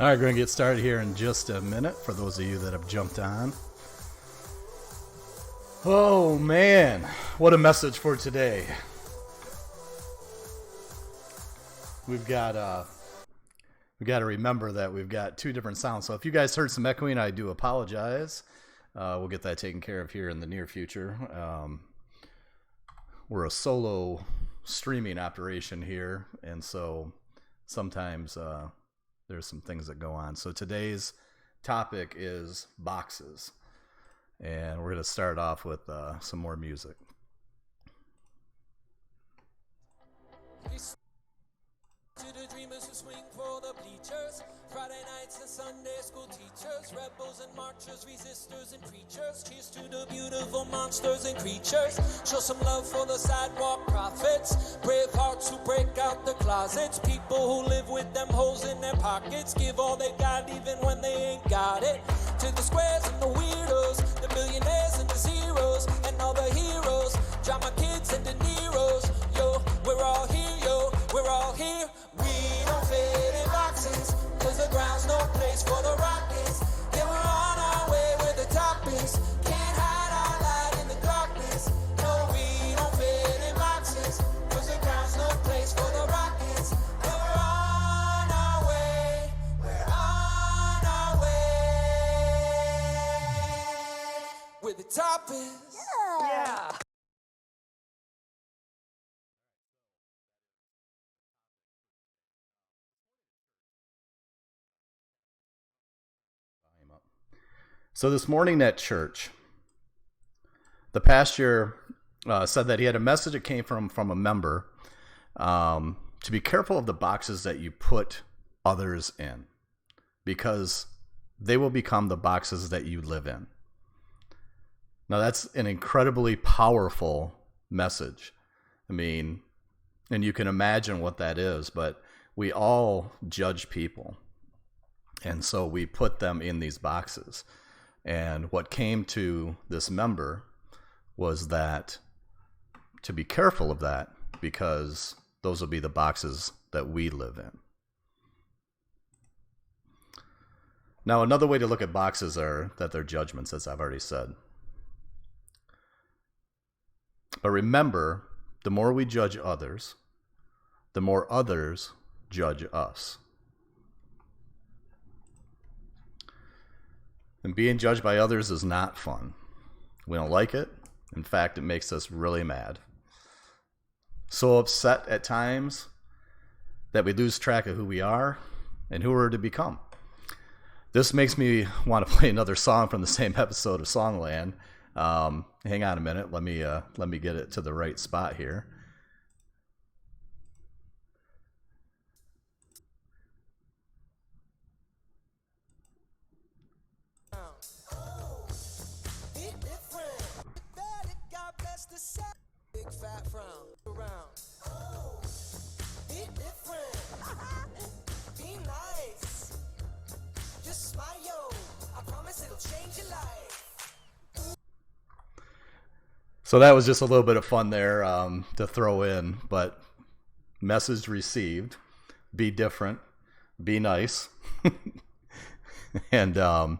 All right, we're going to get started here in just a minute for those of you that have jumped on. Oh, man. What a message for today. We've got to remember that we've got two different sounds. So if you guys heard some echoing, I do apologize. We'll get that taken care of here in the near future. We're a solo streaming operation here, and so sometimes there's some things that go on. So today's topic is boxes, and we're going to start off with some more music. To the dreamers who swing for the bleachers, Friday nights and Sunday school teachers, rebels and marchers, resistors and preachers, cheers to the beautiful monsters and creatures, show some love for the sidewalk prophets, brave hearts who break out the closets, people who live with them holes in their pockets, give all they got even when they ain't got it, to the squares and the weirdos, the millionaires and the zeros, and all the heroes, drama kids and De Niro's, yo, we're all here, yo, we're all here. We don't fit in boxes, cause the ground's no place for the rockets. Yeah, we're on our way where the top is. Can't hide our light in the darkness. No, we don't fit in boxes, cause the ground's no place for the rockets. Yeah, we're on our way, we're on our way where the top is. Yeah. So this morning at church, the pastor said that he had a message that came from a member to be careful of the boxes that you put others in, because they will become the boxes that you live in. Now that's an incredibly powerful message. I mean, and you can imagine what that is, but we all judge people. And so we put them in these boxes. And what came to this member was that to be careful of that, because those will be the boxes that we live in. Now, another way to look at boxes are that they're judgments, as I've already said. But remember, the more we judge others, the more others judge us. And being judged by others is not fun. We don't like it. In fact, it makes us really mad. So upset at times that we lose track of who we are and who we're to become. This makes me want to play another song from the same episode of Songland. Hang on a minute. Let me get it to the right spot here. Big fat frown around. Be different. Be nice. Just smile. I promise it'll change your life. So that was just a little bit of fun there to throw in, but message received. Be different. Be nice. And I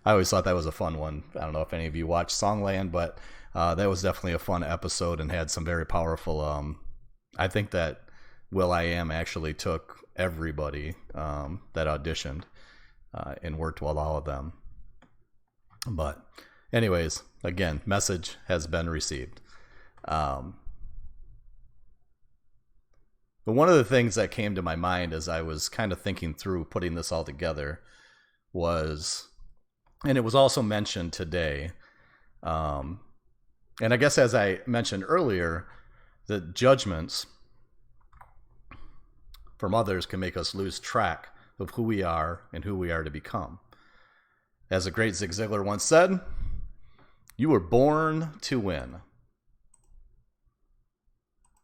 always thought that was a fun one. I don't know if any of you watched Songland, but that was definitely a fun episode and had some very powerful. I think that will.i.am actually took everybody that auditioned and worked with all of them. But anyways, again, message has been received. But one of the things that came to my mind as I was kind of thinking through putting this all together was, and it was also mentioned today, and I guess as I mentioned earlier, the judgments from others can make us lose track of who we are and who we are to become. As the great Zig Ziglar once said, you were born to win.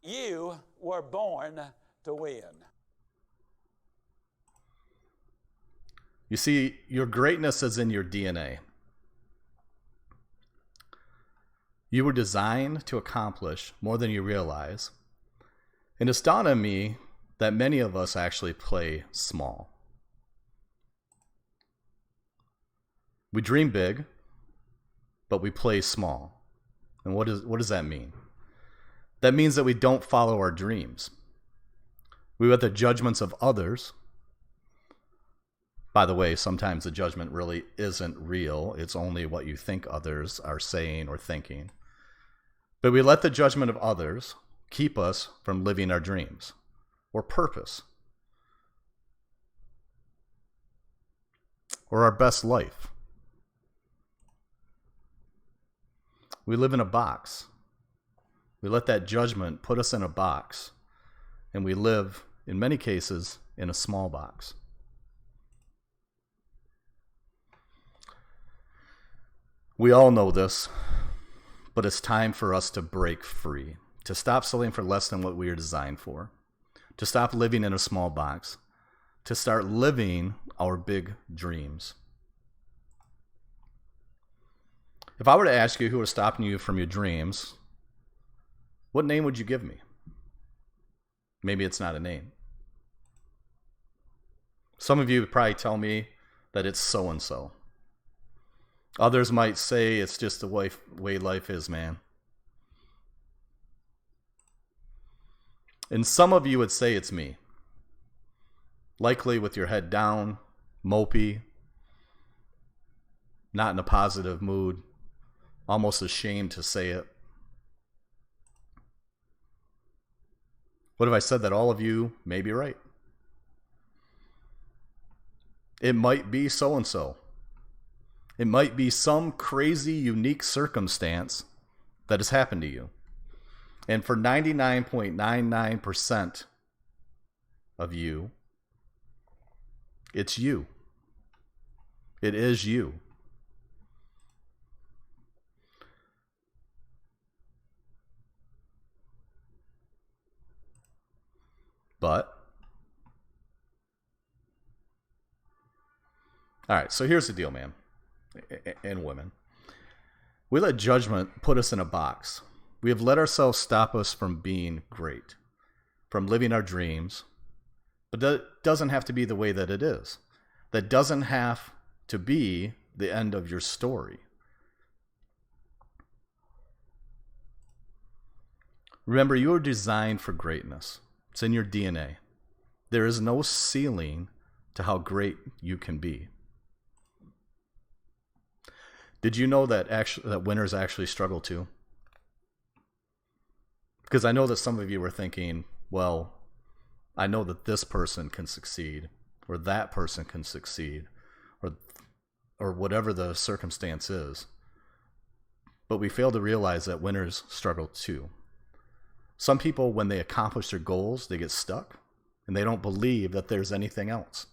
You were born to win. You see, your greatness is in your DNA. You were designed to accomplish more than you realize. And it's dawned on me that many of us actually play small. We dream big, but we play small. And what does that mean? That means that we don't follow our dreams. We let the judgments of others. By the way, sometimes the judgment really isn't real. It's only what you think others are saying or thinking. But we let the judgment of others keep us from living our dreams or purpose or our best life. We live in a box. We let that judgment put us in a box, and we live, in many cases, in a small box. We all know this, but it's time for us to break free, to stop settling for less than what we are designed for, to stop living in a small box, to start living our big dreams. If I were to ask you who is stopping you from your dreams, what name would you give me? Maybe it's not a name. Some of you would probably tell me that it's so-and-so. Others might say it's just the way life is, man. And some of you would say it's me. Likely with your head down, mopey, not in a positive mood, almost ashamed to say it. What if I said that all of you may be right? It might be so-and-so. It might be some crazy, unique circumstance that has happened to you. And for 99.99% of you, it's you. It is you. But, all right, so here's the deal, man, and women. We let judgment put us in a box. We have let ourselves stop us from being great, from living our dreams. But that doesn't have to be the way that it is. That doesn't have to be the end of your story. Remember, you are designed for greatness. It's in your DNA. There is no ceiling to how great you can be. Did you know that winners actually struggle too? Because I know that some of you were thinking, well, I know that this person can succeed, or that person can succeed, or whatever the circumstance is. But we fail to realize that winners struggle too. Some people, when they accomplish their goals, they get stuck, and they don't believe that there's anything else.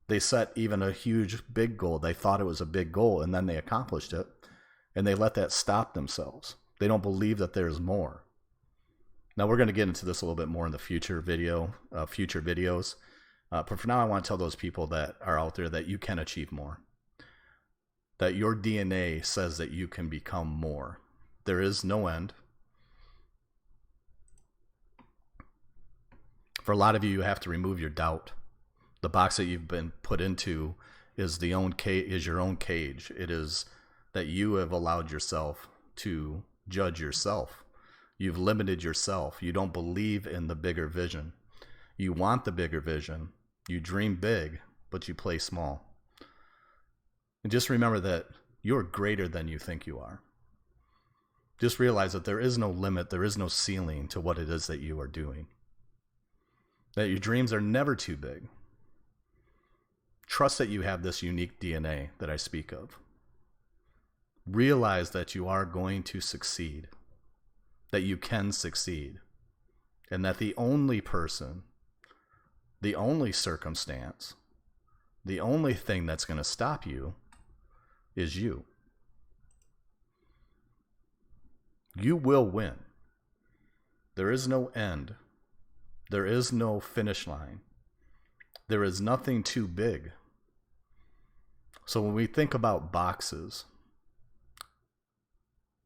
They set even a huge, big goal. They thought it was a big goal, and then they accomplished it, and they let that stop themselves. They don't believe that there's more. Now, we're going to get into this a little bit more in the future videos. But for now, I want to tell those people that are out there that you can achieve more. That your DNA says that you can become more. There is no end. For a lot of you, you have to remove your doubt. The box that you've been put into is your own cage. It is that you have allowed yourself to judge yourself. You've limited yourself. You don't believe in the bigger vision. You want the bigger vision. You dream big, but you play small. And just remember that you're greater than you think you are. Just realize that there is no limit, there is no ceiling to what it is that you are doing. That your dreams are never too big. Trust that you have this unique DNA that I speak of. Realize that you are going to succeed. That you can succeed. And that the only person, the only circumstance, the only thing that's going to stop you is you. You will win. There is no end. There is no finish line. There is nothing too big. So when we think about boxes,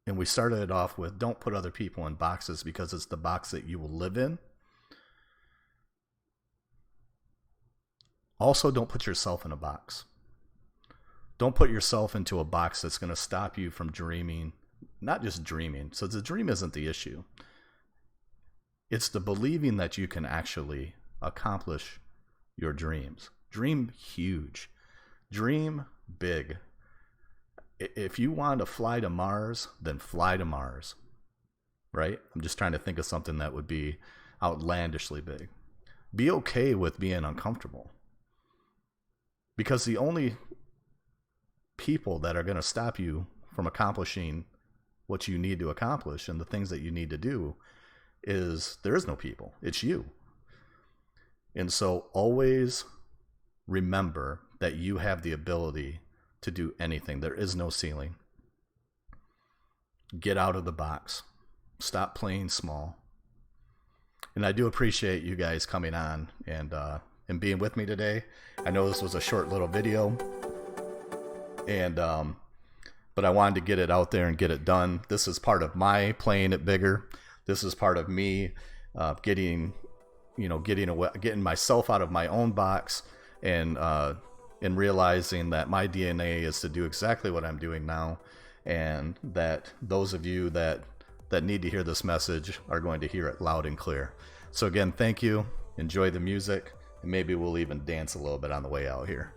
and we started it off with, don't put other people in boxes because it's the box that you will live in. Also, don't put yourself in a box. Don't put yourself into a box that's going to stop you from dreaming, not just dreaming. So the dream isn't the issue. It's the believing that you can actually accomplish your dreams. Dream huge. Dream big. If you want to fly to Mars, then fly to Mars. Right? I'm just trying to think of something that would be outlandishly big. Be okay with being uncomfortable. Because the only people that are going to stop you from accomplishing what you need to accomplish and the things that you need to do there is no people. It's you. And so always remember that you have the ability to do anything. There is no ceiling. Get out of the box. Stop playing small. And I do appreciate you guys coming on and being with me today. I know this was a short little video, but I wanted to get it out there and get it done. This is part of my playing it bigger. This is part of me getting myself out of my own box and realizing that my DNA is to do exactly what I'm doing now, and that those of you that need to hear this message are going to hear it loud and clear. So again, thank you. Enjoy the music, and maybe we'll even dance a little bit on the way out here.